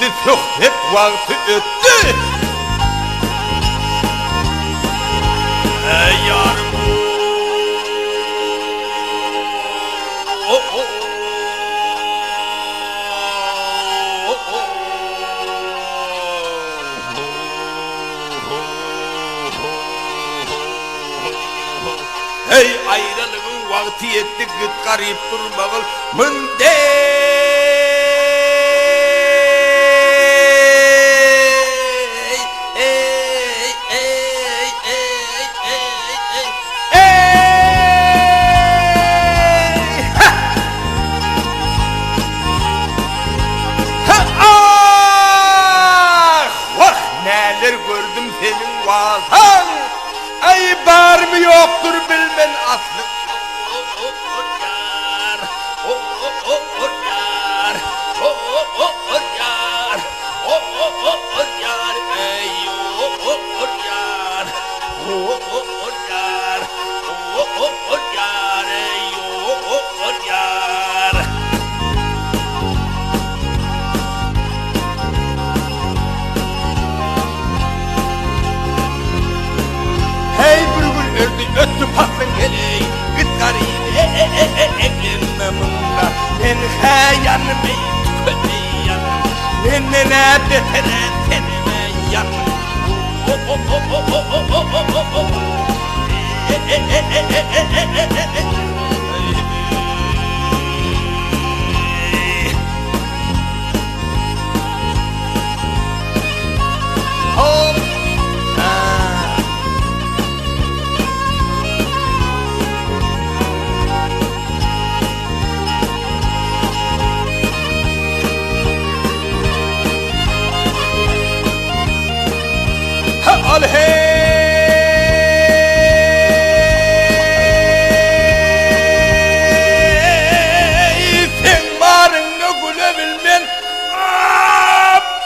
Şimdi sohbet vakti öttü. Ey yarım. Hey ayrılığın vakti yetti gıt garip durmağıl mınde. Gördüm senin vazan. Ay var mı yoktur bilmen aslı. Yar, yar, yar, yar, ey yar, yar, yar, ey yar. Hey bülbül öldü öttü patlın geley gıt garip evlenme bununla ben hayanımı tükönmeyen nennene betere tenemeyen al hey sen varını gülebilmen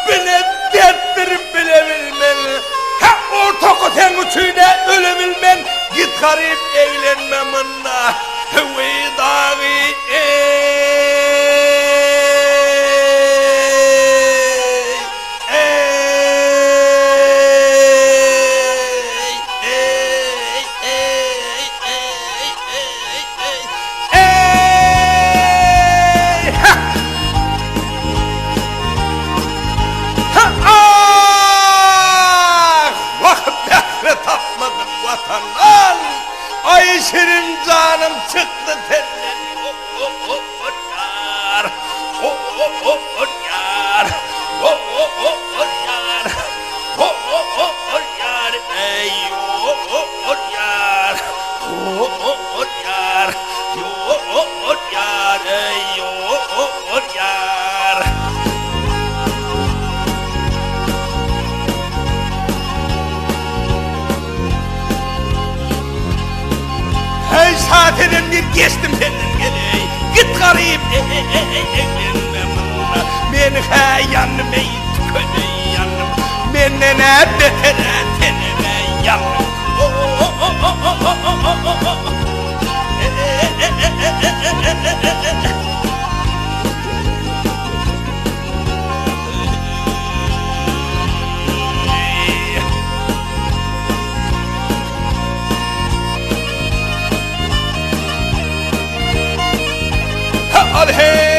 bile derttir bilebilmen ha ortak sen uçuyla ölebilmen git garip evlenmemınla vedağı vatandan ay şirin canım çıktı tenden yar yar yar yar ey yar yar yar ey yar. Hey zaten bir geçtim senden geley git garip evlenme bununla ben hayanımı tükönmeyen mennene betere tenemeyen al hey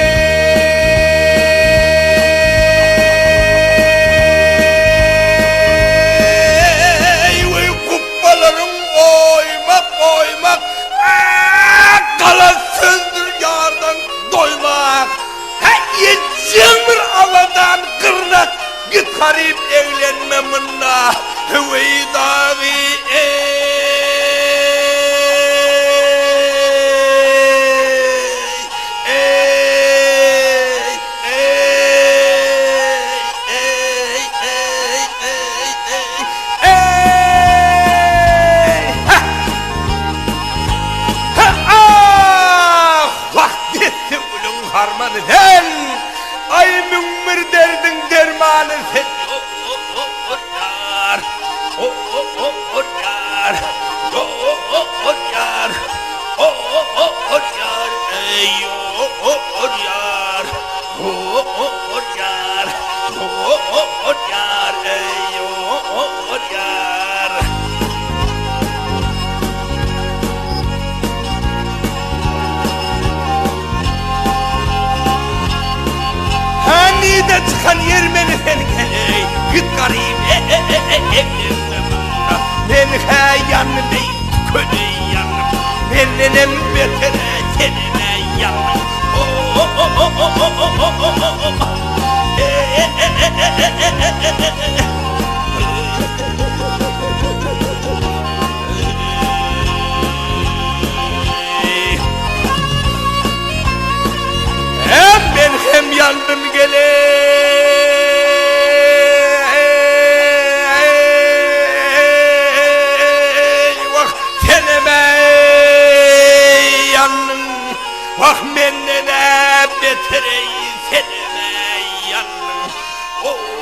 ve kuppalarım oymak kalasızdır yardan doymak hey cimr aladan kırnak git garip evlenmemınla vedağı harmanı sen ay mümmür derdin dermanı sen yar yar Gözüne çıkan Ermeni seni geley Gıt garip Ben yanım ey köle yanım Bennenem betere senine yanım Hem yandım geley Vah seneme yandım Vah mennene beterey seneme yandım Oh